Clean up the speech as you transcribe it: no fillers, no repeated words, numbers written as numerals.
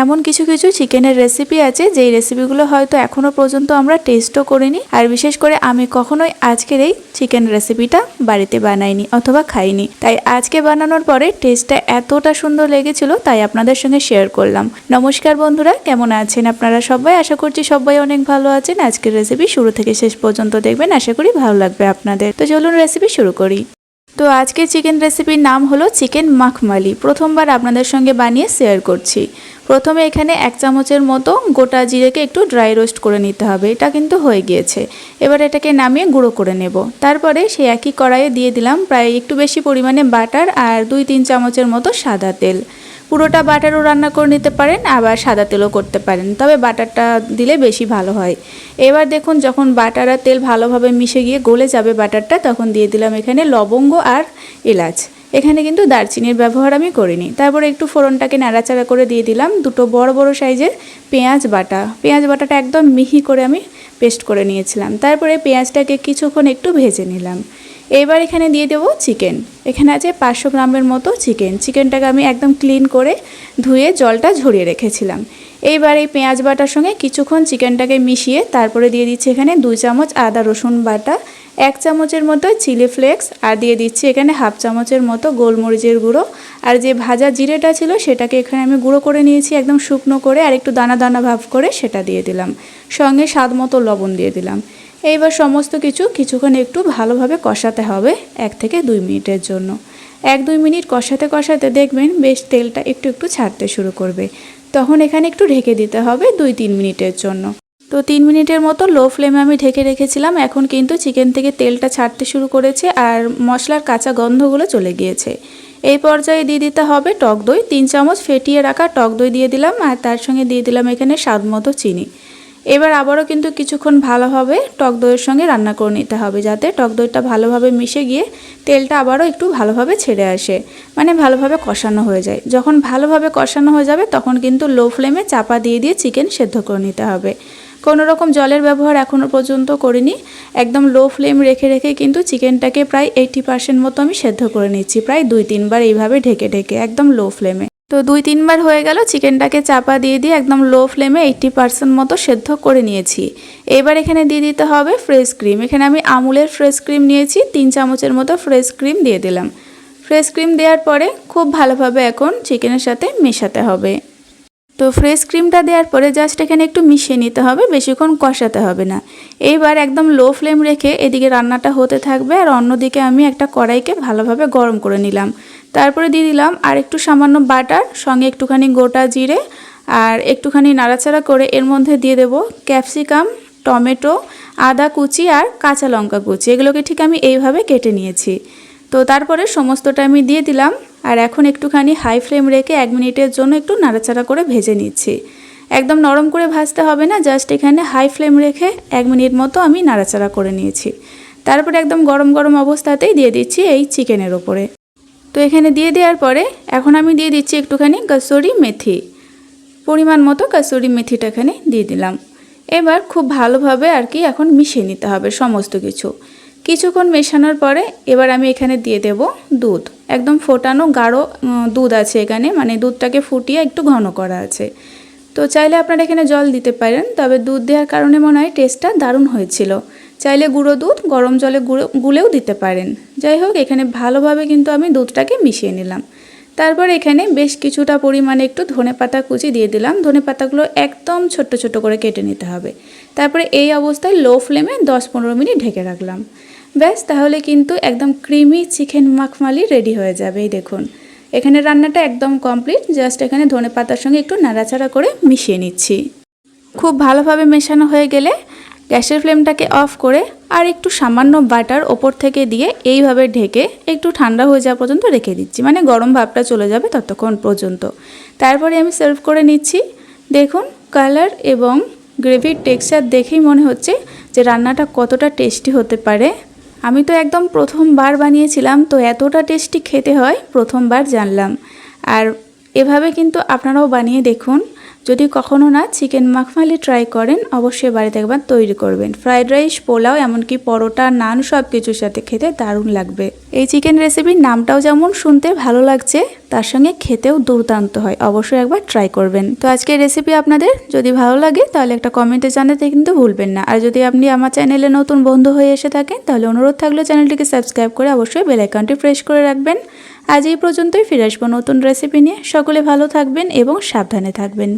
এমন কিছু কিছু চিকেনের রেসিপি আছে যেই রেসিপিগুলো হয়তো এখনো পর্যন্ত আমরা টেস্টও করিনি, আর বিশেষ করে আমি কখনোই আজকের এই চিকেন রেসিপিটা বাড়িতে বানাইনি অথবা খাইনি। তাই আজকে বানানোর পরে টেস্টটা এতটা সুন্দর লেগেছিল, তাই আপনাদের সঙ্গে শেয়ার করলাম। নমস্কার বন্ধুরা, কেমন আছেন আপনারা সবাই? আশা করছি সবাই অনেক ভালো আছেন। আজকের রেসিপি শুরু থেকে শেষ পর্যন্ত দেখবেন, আশা করি ভালো লাগবে আপনাদের। তো চলুন রেসিপি শুরু করি। তো আজকের চিকেন রেসিপির নাম হলো চিকেন মাখমালি। প্রথমবার আপনাদের সঙ্গে বানিয়ে শেয়ার করছি। প্রথমে এখানে 1 চামচের মতো গোটা জিরেকে একটু ড্রাই রোস্ট করে নিতে হবে। এটা কিন্তু হয়ে গিয়েছে। এবার এটাকে নামিয়ে গুঁড়ো করে নেব। তারপরে সেই একই কড়াইয়ে দিয়ে দিলাম প্রায় একটু বেশি পরিমাণে বাটার আর 2-3 চামচের মতো সাদা তেল। পুরোটা বাটারও রান্না করে নিতে পারেন, আবার সাদা তেলও করতে পারেন, তবে বাটারটা দিলে বেশি ভালো হয়। এবার দেখুন যখন বাটার আর তেল ভালোভাবে মিশে গিয়ে গলে যাবে বাটারটা, তখন দিয়ে দিলাম এখানে লবঙ্গ আর এলাচ। এখানে কিন্তু দারচিনির ব্যবহার আমি করিনি। তারপরে একটু ফোড়নটাকে নাড়াচাড়া করে দিয়ে দিলাম দুটো বড় বড় সাইজের পেঁয়াজ বাটা। পেঁয়াজ বাটাটা একদম মিহি করে আমি পেস্ট করে নিয়েছিলাম। তারপরে পেঁয়াজটাকে কিছুক্ষণ একটু ভেজে নিলাম। এবার এখানে দিয়ে দেবো চিকেন। এখানে আছে 500 গ্রামের মতো চিকেন। চিকেনটাকে আমি একদম ক্লিন করে ধুয়ে জলটা ঝরিয়ে রেখেছিলাম। এইবার এই পেঁয়াজ বাটার সঙ্গে কিছুক্ষণ চিকেনটাকে মিশিয়ে তারপরে দিয়ে দিচ্ছি এখানে 2 চামচ আদা রসুন বাটা, 1 চামচের মতো চিলি ফ্লেক্স, আর দিয়ে দিচ্ছি এখানে 1/2 চামচের মতো গোলমরিচের গুঁড়ো। আর যে ভাজা জিরেটা ছিল সেটাকে এখানে আমি গুঁড়ো করে নিয়েছি একদম শুকনো করে, আর একটু দানা দানা ভাব করে সেটা দিয়ে দিলাম। সঙ্গে স্বাদ মতো লবণ দিয়ে দিলাম। এইবার সমস্ত কিছুক্ষণ একটু ভালোভাবে কষাতে হবে 1 থেকে 2 মিনিটের জন্য। 1-2 মিনিট কষাতে কষাতে দেখবেন বেশ তেলটা একটু একটু ছাড়তে শুরু করবে। তখন এখানে একটু ঢেকে দিতে হবে 2-3 মিনিটের জন্য। তো 3 মিনিটের মতো লো ফ্লেমে আমি ঢেকে রেখেছিলাম। এখন কিন্তু চিকেন থেকে তেলটা ছাড়তে শুরু করেছে আর মশলার কাঁচা গন্ধগুলো চলে গিয়েছে। এই পর্যায়ে দিয়ে দিতে হবে টক দই। 3 চামচ ফেটিয়ে রাখা টক দই দিয়ে দিলাম, আর তার সঙ্গে দিয়ে দিলাম এখানে স্বাদ মতো চিনি। এবার আবারও কিন্তু কিছুক্ষণ ভালোভাবে টক দইয়ের সঙ্গে রান্না করে নিতে হবে, যাতে টক দইটা ভালোভাবে মিশে গিয়ে তেলটা আবারও একটু ভালোভাবে ছেড়ে আসে, মানে ভালোভাবে কষানো হয়ে যায়। যখন ভালোভাবে কষানো হয়ে যাবে তখন কিন্তু লো ফ্লেমে চাপা দিয়ে দিয়ে চিকেন সেদ্ধ করে নিতে হবে। কোনো রকম জলের ব্যবহার এখনও পর্যন্ত করিনি। একদম লো ফ্লেম রেখে রেখে কিন্তু চিকেনটাকে প্রায় 80% মতো আমি সেদ্ধ করে নিচ্ছি, প্রায় 2-3 বার এইভাবে ঢেকে ঢেকে একদম লো ফ্লেমে। তো 2-3 বার হয়ে গেল, চিকেনটাকে চাপা দিয়ে দিয়ে একদম লো ফ্লেমে 80% মতো সেদ্ধ করে নিয়েছি। এবার এখানে দিয়ে দিতে হবে ফ্রেশ ক্রিম। এখানে আমি আমুলের ফ্রেশ ক্রিম নিয়েছি, 3 চামচের মতো ফ্রেশ ক্রিম দিয়ে দিলাম। ফ্রেশ ক্রিম দেওয়ার পরে খুব ভালোভাবে এখন চিকেনের সাথে মেশাতে হবে। তো ফ্রেশ ক্রিমটা দেওয়ার পরে জাস্ট এখানে একটু মিশিয়ে নিতে হবে, বেশিক্ষণ কষাতে হবে না। এইবার একদম লো ফ্লেম রেখে এদিকে রান্নাটা হতে থাকবে, আর অন্যদিকে আমি একটা কড়াইকে ভালোভাবে গরম করে নিলাম। তারপরে দিয়ে দিলাম আর একটু সামান্য বাটার, সঙ্গে একটুখানি গোটা জিরে, আর একটুখানি নাড়াচাড়া করে এর মধ্যে দিয়ে দেব ক্যাপসিকাম, টমেটো, আদা কুচি আর কাঁচা লঙ্কা কুচি। এগুলোকে ঠিক আমি এইভাবে কেটে নিয়েছি। তো তারপরে সমস্তটা আমি দিয়ে দিলাম, আর এখন একটুখানি হাই ফ্লেম রেখে 1 মিনিটের জন্য একটু নাড়াচাড়া করে ভেজে নিচ্ছি। একদম নরম করে ভাজতে হবে না, জাস্ট এখানে হাই ফ্লেম রেখে 1 মিনিট মতো আমি নাড়াচাড়া করে নিয়েছি। তারপরে একদম গরম গরম অবস্থাতেই দিয়ে দিচ্ছি এই চিকেনের ওপরে। তো এখানে দিয়ে দেওয়ার পরে এখন আমি দিয়ে দিচ্ছি একটুখানি কসুরি মেথি। পরিমাণ মতো কসুরি মেথিটা এখানে দিয়ে দিলাম। এবার খুব ভালোভাবে আর কি এখন মিশিয়ে নিতে হবে সমস্ত কিছু। কিছুক্ষণ মেশানোর পরে এবার আমি এখানে দিয়ে দেব দুধ। একদম ফোটানো গাঢ় দুধ আছে এখানে, মানে দুধটাকে ফুটিয়ে একটু ঘন করা আছে। তো চাইলে আপনারা এখানে জল দিতে পারেন, তবে দুধ দেওয়ার কারণে মনে হয় টেস্টটা দারুণ হয়েছিল। চাইলে গুঁড়ো দুধ গরম জলে গুলেও দিতে পারেন। যাই হোক, এখানে ভালোভাবে কিন্তু আমি দুধটাকে মিশিয়ে নিলাম। তারপর এখানে বেশ কিছুটা পরিমাণে একটু ধনেপাতা কুচি দিয়ে দিলাম। ধনেপাতাগুলো একদম ছোট্ট ছোট্ট করে কেটে নিতে হবে। তারপরে এই অবস্থায় লো ফ্লেমে 10-15 মিনিট ঢেকে রাখলাম। ব্যাস, তাহলে কিন্তু একদম ক্রিমি চিকেন মাখমালি রেডি হয়ে যাবে। এই দেখুন, এখানে রান্নাটা একদম কমপ্লিট। জাস্ট এখানে ধনেপাতার সঙ্গে একটু নাড়াচাড়া করে মিশিয়ে নিচ্ছি। খুব ভালোভাবে মেশানো হয়ে গেলে গ্যাসের ফ্লেমটাকে অফ করে আর একটু সামান্য বাটার ওপর থেকে দিয়ে এইভাবে ঢেকে একটু ঠান্ডা হয়ে যাওয়া পর্যন্ত রেখে দিচ্ছি, মানে গরম ভাবটা চলে যাবে ততক্ষণ পর্যন্ত। তারপরে আমি সার্ভ করে নিচ্ছি। দেখুন কালার এবং গ্রেভির টেক্সচার দেখেই মনে হচ্ছে যে রান্নাটা কতটা টেস্টি হতে পারে। আমি তো একদম প্রথমবার বানিয়েছিলাম, তো এতটা টেস্টি খেতে হয় প্রথমবার জানলাম। আর এভাবে কিন্তু আপনারাও বানিয়ে দেখুন। যদি কখনো না চিকেন মাখমালি ট্রাই করেন, অবশ্যই বাড়িতে একবার তৈরি করবেন। ফ্রাইড রাইস, পোলাও, এমনকি পরোটা, নান সব কিছুর সাথে খেতে দারুণ লাগবে। এই চিকেন রেসিপির নামটাও যেমন শুনতে ভালো লাগছে, তার সঙ্গে খেতেও দুর্দান্ত হয়। অবশ্যই একবার ট্রাই করবেন। তো আজকের রেসিপি আপনাদের যদি ভালো লাগে তাহলে একটা কমেন্টে জানাতে কিন্তু ভুলবেন না। আর যদি আপনি আমার চ্যানেলে নতুন বন্ধু হয়ে এসে থাকেন তাহলে অনুরোধ থাকলে চ্যানেলটিকে সাবস্ক্রাইব করে অবশ্যই বেল আইকনটি প্রেস করে রাখবেন। আজ এই পর্যন্তই, ফিরে আসবো নতুন রেসিপি নিয়ে। সকলে ভালো থাকবেন এবং সাবধানে থাকবেন।